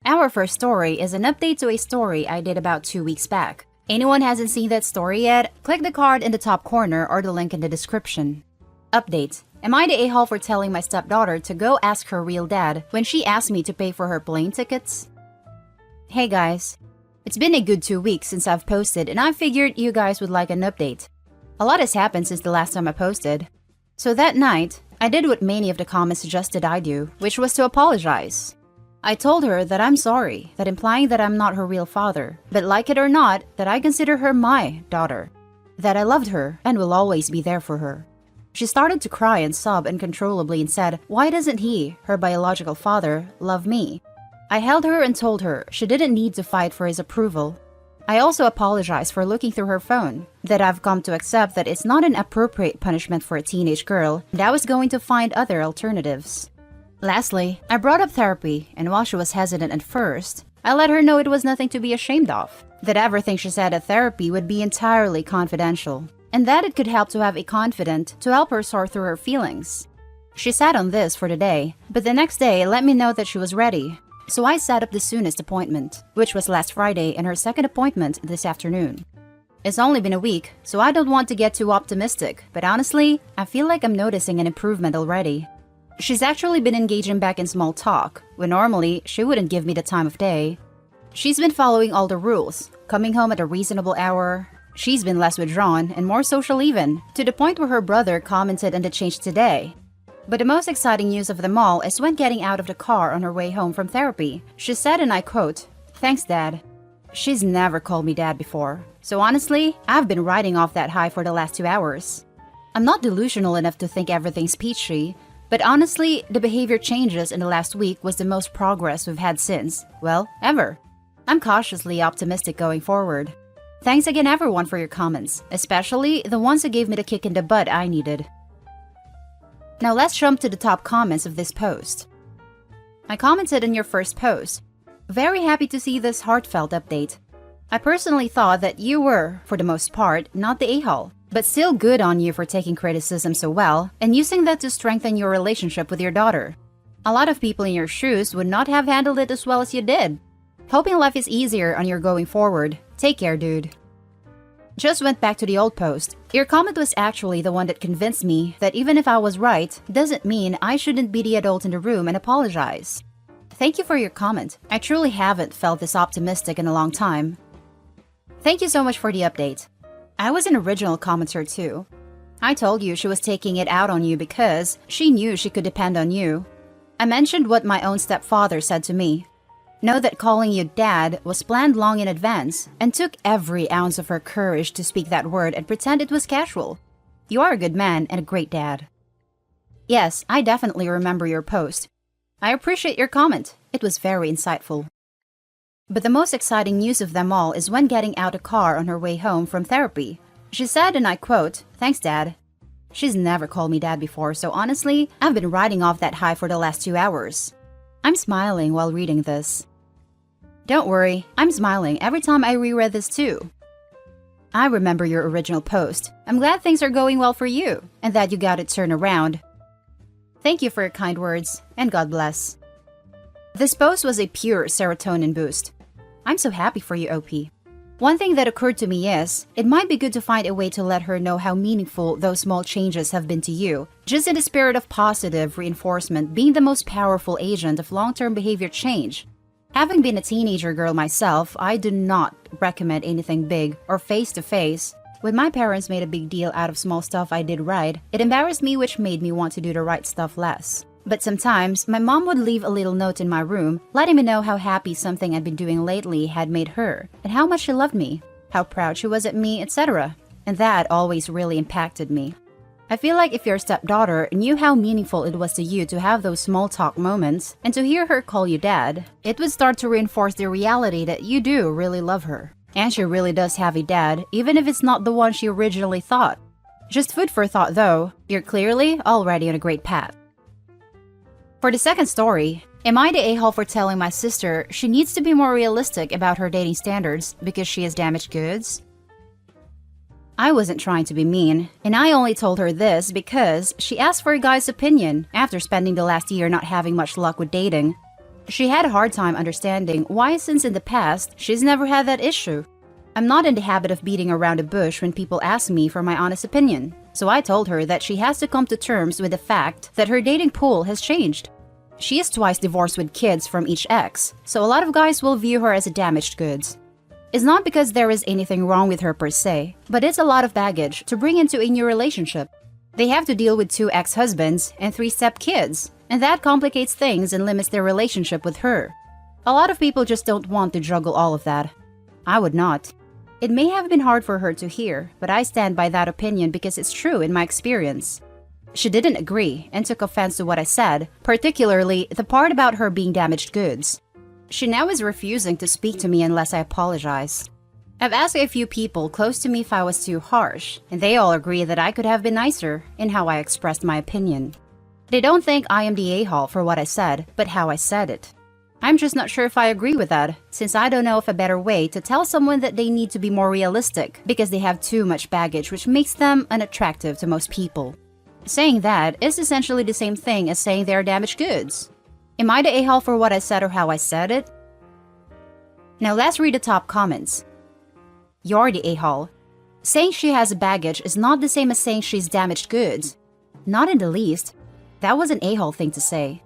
Our first story is an update to a story I did about 2 weeks back. Anyone hasn't seen that story yet? Click the card in the top corner or the link in the description. Update. Am I the a-hole for telling my stepdaughter to go ask her real dad when she asked me to pay for her plane tickets? Hey guys. It's been a good 2 weeks since I've posted and I figured you guys would like an update. A lot has happened since the last time I posted. So that night, I did what many of the comments suggested I do, which was to apologize. I told her that I'm sorry, that implying that I'm not her real father, but like it or not, that I consider her my daughter, that I loved her and will always be there for her. She started to cry and sob uncontrollably and said, why doesn't he, her biological father, love me? I held her and told her she didn't need to fight for his approval. I also apologized for looking through her phone, that I've come to accept that it's not an appropriate punishment for a teenage girl, and I was going to find other alternatives. Lastly, I brought up therapy, and while she was hesitant at first, I let her know it was nothing to be ashamed of, that everything she said at therapy would be entirely confidential, and that it could help to have a confidant to help her sort through her feelings. She sat on this for the day, but the next day let me know that she was ready. So I set up the soonest appointment, which was last Friday and her second appointment this afternoon. It's only been a week, so I don't want to get too optimistic, but honestly, I feel like I'm noticing an improvement already. She's actually been engaging back in small talk, when normally she wouldn't give me the time of day. She's been following all the rules, coming home at a reasonable hour. She's been less withdrawn and more social even, to the point where her brother commented on the change today. But the most exciting news of them all is when getting out of the car on her way home from therapy. She said, and I quote, "Thanks, Dad." She's never called me Dad before, so honestly, I've been riding off that high for the last 2 hours. I'm not delusional enough to think everything's peachy, but honestly, the behavior changes in the last week was the most progress we've had since, well, ever. I'm cautiously optimistic going forward. Thanks again everyone for your comments, especially the ones who gave me the kick in the butt I needed. Now let's jump to the top comments of this post. I commented on your first post. Very happy to see this heartfelt update. I personally thought that you were, for the most part, not the a-hole, but still good on you for taking criticism so well and using that to strengthen your relationship with your daughter. A lot of people in your shoes would not have handled it as well as you did. Hoping life is easier on your going forward. Take care, dude. Just went back to the old post. Your comment was actually the one that convinced me that even if I was right, doesn't mean I shouldn't be the adult in the room and apologize. Thank you for your comment. I truly haven't felt this optimistic in a long time. Thank you so much for the update. I was an original commenter too. I told you she was taking it out on you because she knew she could depend on you. I mentioned what my own stepfather said to me. Know that calling you Dad was planned long in advance and took every ounce of her courage to speak that word and pretend it was casual. You are a good man and a great dad. Yes, I definitely remember your post. I appreciate your comment. It was very insightful. But the most exciting news of them all is when getting out a car on her way home from therapy. She said, and I quote, "Thanks, Dad." She's never called me Dad before, so honestly, I've been riding off that high for the last 2 hours. I'm smiling while reading this. Don't worry, I'm smiling every time I reread this too. I remember your original post. I'm glad things are going well for you, and that you got it turned around. Thank you for your kind words, and God bless. This post was a pure serotonin boost. I'm so happy for you, OP. One thing that occurred to me is, it might be good to find a way to let her know how meaningful those small changes have been to you, just in the spirit of positive reinforcement being the most powerful agent of long-term behavior change. Having been a teenager girl myself, I do not recommend anything big or face-to-face. When my parents made a big deal out of small stuff I did right, it embarrassed me, which made me want to do the right stuff less. But sometimes, my mom would leave a little note in my room, letting me know how happy something I'd been doing lately had made her, and how much she loved me, how proud she was at me, etc. And that always really impacted me. I feel like if your stepdaughter knew how meaningful it was to you to have those small talk moments, and to hear her call you Dad, it would start to reinforce the reality that you do really love her. And she really does have a dad, even if it's not the one she originally thought. Just food for thought though, you're clearly already on a great path. For the second story, am I the a-hole for telling my sister she needs to be more realistic about her dating standards because she has damaged goods? I wasn't trying to be mean, and I only told her this because she asked for a guy's opinion after spending the last year not having much luck with dating. She had a hard time understanding why, since in the past, she's never had that issue. I'm not in the habit of beating around the bush when people ask me for my honest opinion, so I told her that she has to come to terms with the fact that her dating pool has changed. She is twice divorced with kids from each ex, so a lot of guys will view her as a damaged goods. It's not because there is anything wrong with her per se, but it's a lot of baggage to bring into a new relationship. They have to deal with 2 ex-husbands and 3 step-kids, and that complicates things and limits their relationship with her. A lot of people just don't want to juggle all of that. I would not. It may have been hard for her to hear, but I stand by that opinion because it's true in my experience. She didn't agree and took offense to what I said, particularly the part about her being damaged goods. She now is refusing to speak to me unless I apologize. I've asked a few people close to me if I was too harsh, and they all agree that I could have been nicer in how I expressed my opinion. They don't think I am the a-hole for what I said, but how I said it. I'm just not sure if I agree with that, since I don't know of a better way to tell someone that they need to be more realistic because they have too much baggage which makes them unattractive to most people. Saying that is essentially the same thing as saying they are damaged goods. Am I the a-hole for what I said or how I said it? Now let's read the top comments. You're the a-hole. Saying she has baggage is not the same as saying she's damaged goods. Not in the least. That was an a-hole thing to say.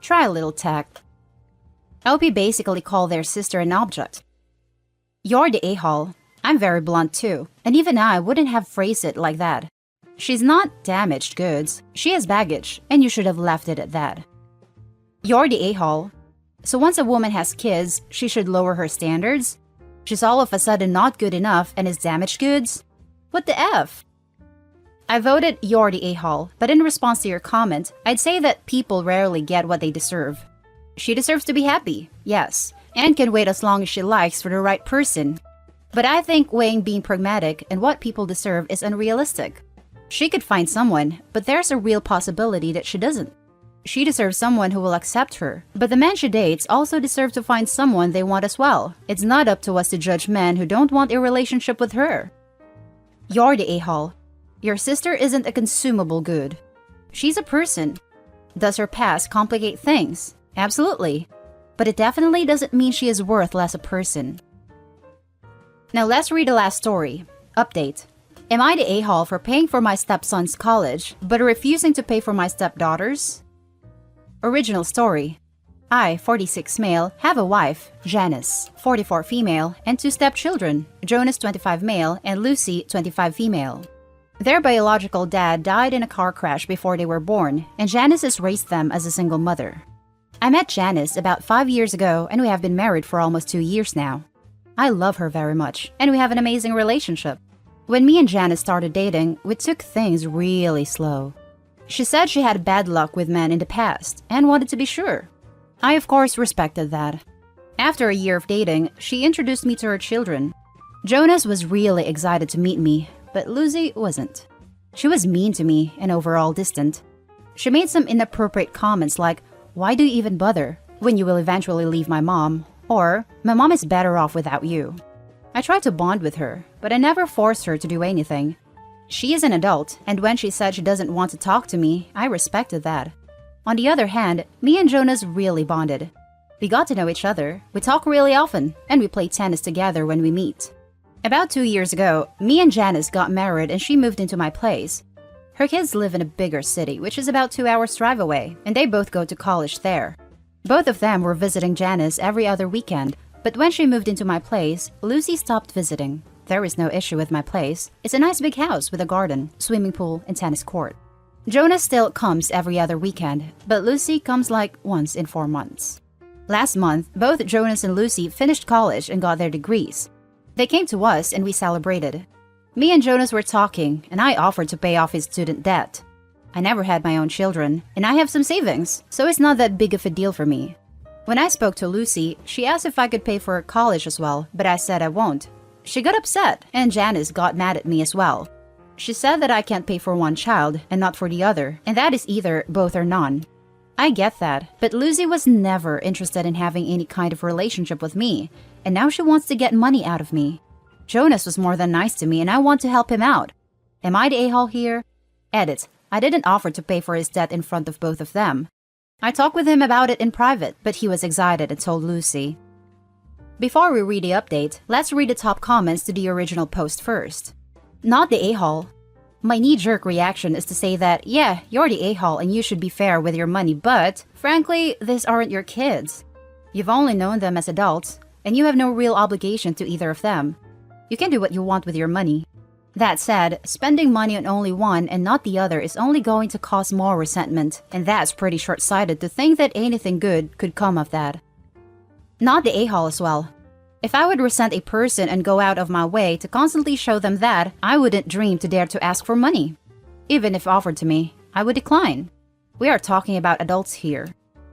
Try a little tact. LP basically called their sister an object. You're the a-hole. I'm very blunt too, and even I wouldn't have phrased it like that. She's not damaged goods. She has baggage, and you should have left it at that. You're the a-hole. So once a woman has kids, she should lower her standards? She's all of a sudden not good enough and is damaged goods? What the F? I voted you're the a-hole, but in response to your comment, I'd say that people rarely get what they deserve. She deserves to be happy, yes, and can wait as long as she likes for the right person. But I think weighing being pragmatic and what people deserve is unrealistic. She could find someone, but there's a real possibility that she doesn't. She deserves someone who will accept her, but the men she dates also deserve to find someone they want as well. It's not up to us to judge men who don't want a relationship with her. You're the a-hole. Your sister isn't a consumable good. She's a person. Does her past complicate things? Absolutely. But it definitely doesn't mean she is worth less a person. Now let's read the last story. Update. Am I the a-hole for paying for my stepson's college, but refusing to pay for my stepdaughter's? Original story. I, 46 male, have a wife, Janice, 44 female, and 2 stepchildren, Jonas, 25 male, and Lucy, 25 female. Their biological dad died in a car crash before they were born, and Janice has raised them as a single mother. I met Janice about 5 years ago, and we have been married for almost 2 years now. I love her very much, and we have an amazing relationship. When me and Janice started dating, we took things really slow. She said she had bad luck with men in the past, and wanted to be sure. I of course respected that. After a year of dating, she introduced me to her children. Jonas was really excited to meet me, but Lucy wasn't. She was mean to me and overall distant. She made some inappropriate comments like, "Why do you even bother when you will eventually leave my mom?" Or, "My mom is better off without you." I tried to bond with her, but I never forced her to do anything. She is an adult, and when she said she doesn't want to talk to me, I respected that. On the other hand, me and Jonas really bonded. We got to know each other, we talk really often, and we play tennis together when we meet. About 2 years ago, me and Janice got married and she moved into my place. Her kids live in a bigger city, which is about 2 hours drive away, and they both go to college there. Both of them were visiting Janice every other weekend, but when she moved into my place, Lucy stopped visiting. There is no issue with my place. It's a nice big house with a garden, swimming pool, and tennis court. Jonas still comes every other weekend, but Lucy comes like once in 4 months. Last month, both Jonas and Lucy finished college and got their degrees. They came to us and we celebrated. Me and Jonas were talking, and I offered to pay off his student debt. I never had my own children, and I have some savings, so it's not that big of a deal for me. When I spoke to Lucy, she asked if I could pay for her college as well, but I said I won't. She got upset, and Janice got mad at me as well. She said that I can't pay for one child and not for the other, and that is either both or none. I get that, but Lucy was never interested in having any kind of relationship with me, and now she wants to get money out of me. Jonas was more than nice to me, and I want to help him out. Am I the a-hole here? Edit. I didn't offer to pay for his debt in front of both of them. I talked with him about it in private, but he was excited and told Lucy. Before we read the update, let's read the top comments to the original post first. Not the a-hole. My knee-jerk reaction is to say that, yeah, you're the a-hole and you should be fair with your money, but, frankly, these aren't your kids. You've only known them as adults, and you have no real obligation to either of them. You can do what you want with your money. That said, spending money on only one and not the other is only going to cause more resentment, and that's pretty short-sighted to think that anything good could come of that. Not the a-hole as well. If I would resent a person and go out of my way to constantly show them that, I wouldn't dream to dare to ask for money. Even if offered to me, I would decline. We are talking about adults here.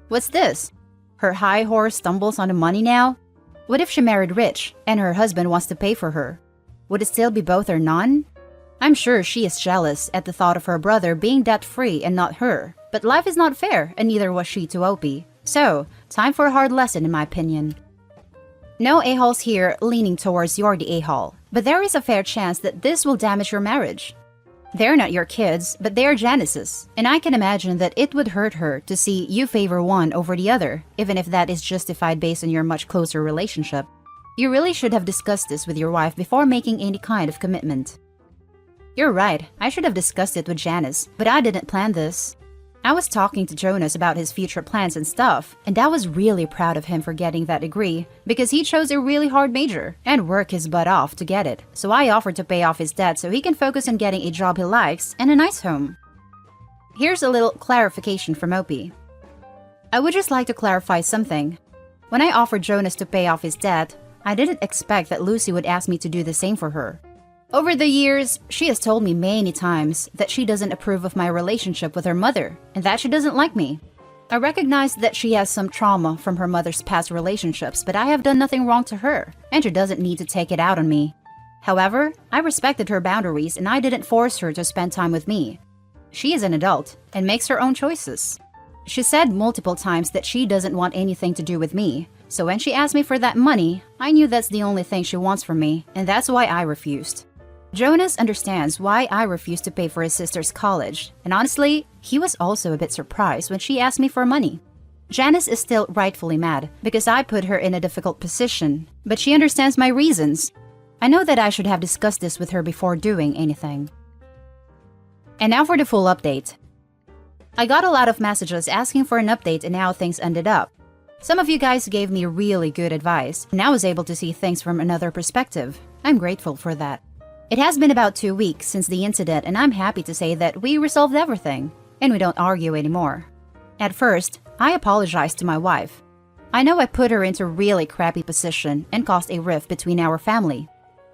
What's this? Her high horse stumbles on the money now? What if she married rich and her husband wants to pay for her? Would it still be both or none? I'm sure she is jealous at the thought of her brother being debt-free and not her, but life is not fair and neither was she to Opie. So, time for a hard lesson in my opinion. No a-holes here leaning towards you're the a-hole, but there is a fair chance that this will damage your marriage. They're not your kids, but they are Janice's, and I can imagine that it would hurt her to see you favor one over the other, even if that is justified based on your much closer relationship. You really should have discussed this with your wife before making any kind of commitment. You're right, I should have discussed it with Janice, but I didn't plan this. I was talking to Jonas about his future plans and stuff, and I was really proud of him for getting that degree because he chose a really hard major and worked his butt off to get it. So I offered to pay off his debt so he can focus on getting a job he likes and a nice home. Here's a little clarification from Opie. I would just like to clarify something. When I offered Jonas to pay off his debt, I didn't expect that Lucy would ask me to do the same for her. Over the years, she has told me many times that she doesn't approve of my relationship with her mother and that she doesn't like me. I recognize that she has some trauma from her mother's past relationships, but I have done nothing wrong to her, and she doesn't need to take it out on me. However, I respected her boundaries and I didn't force her to spend time with me. She is an adult and makes her own choices. She said multiple times that she doesn't want anything to do with me, so when she asked me for that money, I knew that's the only thing she wants from me, and that's why I refused. Jonas understands why I refused to pay for his sister's college, and honestly, he was also a bit surprised when she asked me for money. Janice is still rightfully mad because I put her in a difficult position, but she understands my reasons. I know that I should have discussed this with her before doing anything. And now for the full update. I got a lot of messages asking for an update and how things ended up. Some of you guys gave me really good advice, and I was able to see things from another perspective. I'm grateful for that. It has been about 2 weeks since the incident, and I'm happy to say that we resolved everything, and we don't argue anymore. At first, I apologized to my wife. I know I put her into a really crappy position and caused a rift between our family.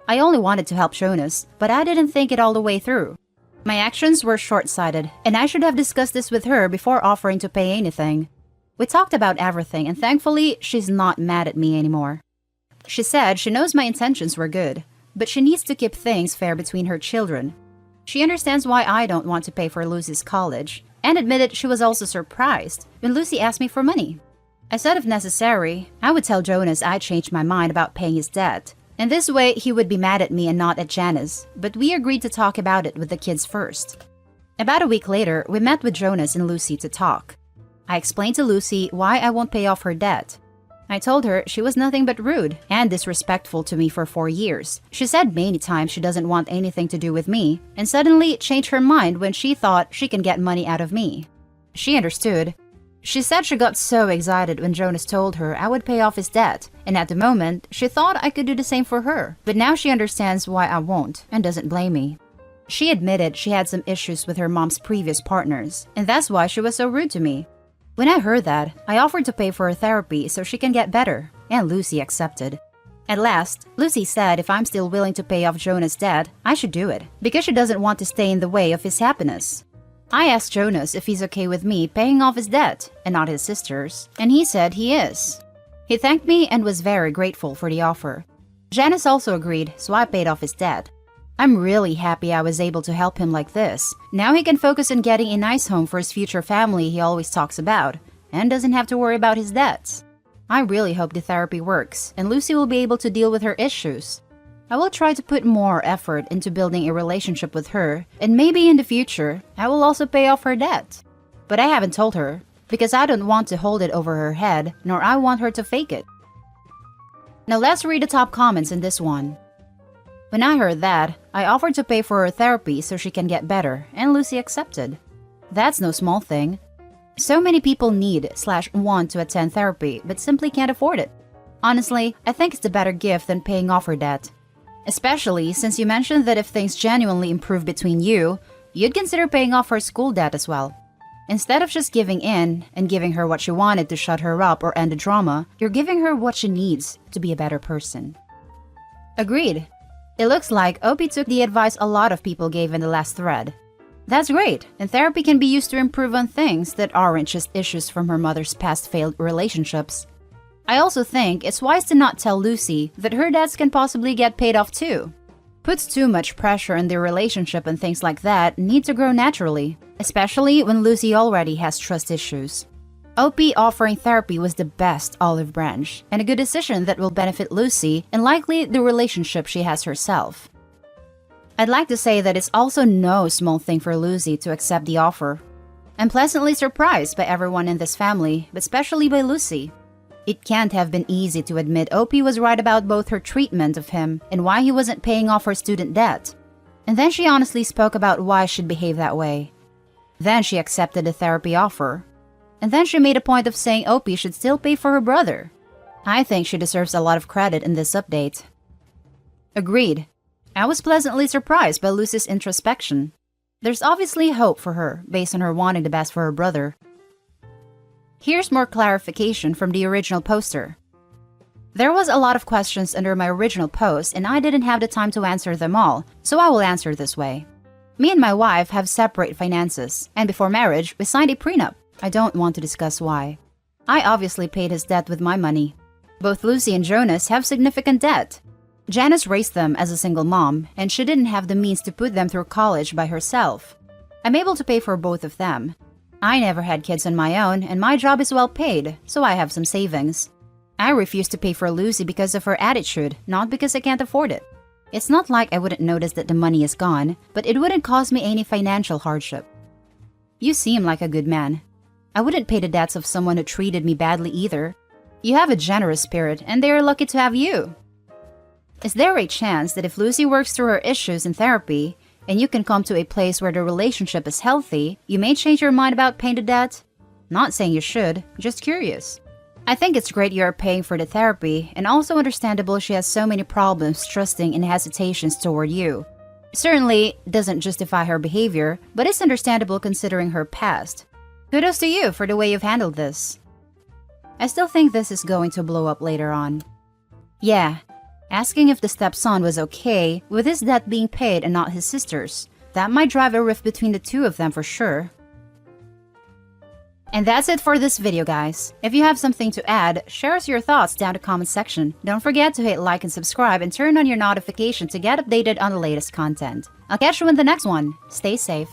I only wanted to help Jonas, but I didn't think it all the way through. My actions were short-sighted, and I should have discussed this with her before offering to pay anything. We talked about everything, and thankfully, she's not mad at me anymore. She said she knows my intentions were good, but she needs to keep things fair between her children. She understands why I don't want to pay for Lucy's college, and admitted she was also surprised when Lucy asked me for money. I said if necessary, I would tell Jonas I changed my mind about paying his debt, and this way he would be mad at me and not at Janice, but we agreed to talk about it with the kids first. About a week later, we met with Jonas and Lucy to talk. I explained to Lucy why I won't pay off her debt. I told her she was nothing but rude and disrespectful to me for 4 years. She said many times she doesn't want anything to do with me, and suddenly changed her mind when she thought she can get money out of me. She understood. She said she got so excited when Jonas told her I would pay off his debt, and at the moment, she thought I could do the same for her, but now she understands why I won't and doesn't blame me. She admitted she had some issues with her mom's previous partners, and that's why she was so rude to me. When I heard that, I offered to pay for her therapy so she can get better, and Lucy accepted. At last, Lucy said if I'm still willing to pay off Jonas' debt, I should do it, because she doesn't want to stay in the way of his happiness. I asked Jonas if he's okay with me paying off his debt, and not his sister's, and he said he is. He thanked me and was very grateful for the offer. Janice also agreed, so I paid off his debt. I'm really happy I was able to help him like this. Now he can focus on getting a nice home for his future family he always talks about, and doesn't have to worry about his debts. I really hope the therapy works, and Lucy will be able to deal with her issues. I will try to put more effort into building a relationship with her, and maybe in the future, I will also pay off her debt. But I haven't told her. because I don't want to hold it over her head, nor I want her to fake it. Now let's read the top comments in this one. When I heard that, I offered to pay for her therapy so she can get better, and Lucy accepted. That's no small thing. So many people need/want to attend therapy, but simply can't afford it. Honestly, I think it's a better gift than paying off her debt. Especially since you mentioned that if things genuinely improve between you, you'd consider paying off her school debt as well. Instead of just giving in and giving her what she wanted to shut her up or end the drama, you're giving her what she needs to be a better person. Agreed. It looks like Opie took the advice a lot of people gave in the last thread. That's great, and therapy can be used to improve on things that aren't just issues from her mother's past failed relationships. I also think it's wise to not tell Lucy that her debts can possibly get paid off too. Puts too much pressure on their relationship, and things like that need to grow naturally, especially when Lucy already has trust issues. Opie offering therapy was the best olive branch, and a good decision that will benefit Lucy and likely the relationship she has herself. I'd like to say that it's also no small thing for Lucy to accept the offer. I'm pleasantly surprised by everyone in this family, but especially by Lucy. It can't have been easy to admit Opie was right about both her treatment of him and why he wasn't paying off her student debt. And then she honestly spoke about why she'd behave that way. Then she accepted the therapy offer. And then she made a point of saying Opie should still pay for her brother. I think she deserves a lot of credit in this update. Agreed. I was pleasantly surprised by Lucy's introspection. There's obviously hope for her based on her wanting the best for her brother. Here's more clarification from the original poster. There was a lot of questions under my original post and I didn't have the time to answer them all, so I will answer this way. Me and my wife have separate finances, and before marriage, we signed a prenup. I don't want to discuss why. I obviously paid his debt with my money. Both Lucy and Jonas have significant debt. Janice raised them as a single mom, and she didn't have the means to put them through college by herself. I'm able to pay for both of them. I never had kids on my own, and my job is well paid, so I have some savings. I refuse to pay for Lucy because of her attitude, not because I can't afford it. It's not like I wouldn't notice that the money is gone, but it wouldn't cause me any financial hardship. You seem like a good man. I wouldn't pay the debts of someone who treated me badly either. You have a generous spirit, and they are lucky to have you. Is there a chance that if Lucy works through her issues in therapy, and you can come to a place where the relationship is healthy, you may change your mind about paying the debt? Not saying you should, just curious. I think it's great you are paying for the therapy, and also understandable she has so many problems trusting and hesitations toward you. Certainly doesn't justify her behavior, but it's understandable considering her past. Kudos to you for the way you've handled this. I still think this is going to blow up later on. Yeah, asking if the stepson was okay with his debt being paid and not his sister's. That might drive a rift between the two of them for sure. And that's it for this video, guys. If you have something to add, share us your thoughts down in the comment section. Don't forget to hit like and subscribe and turn on your notification to get updated on the latest content. I'll catch you in the next one. Stay safe.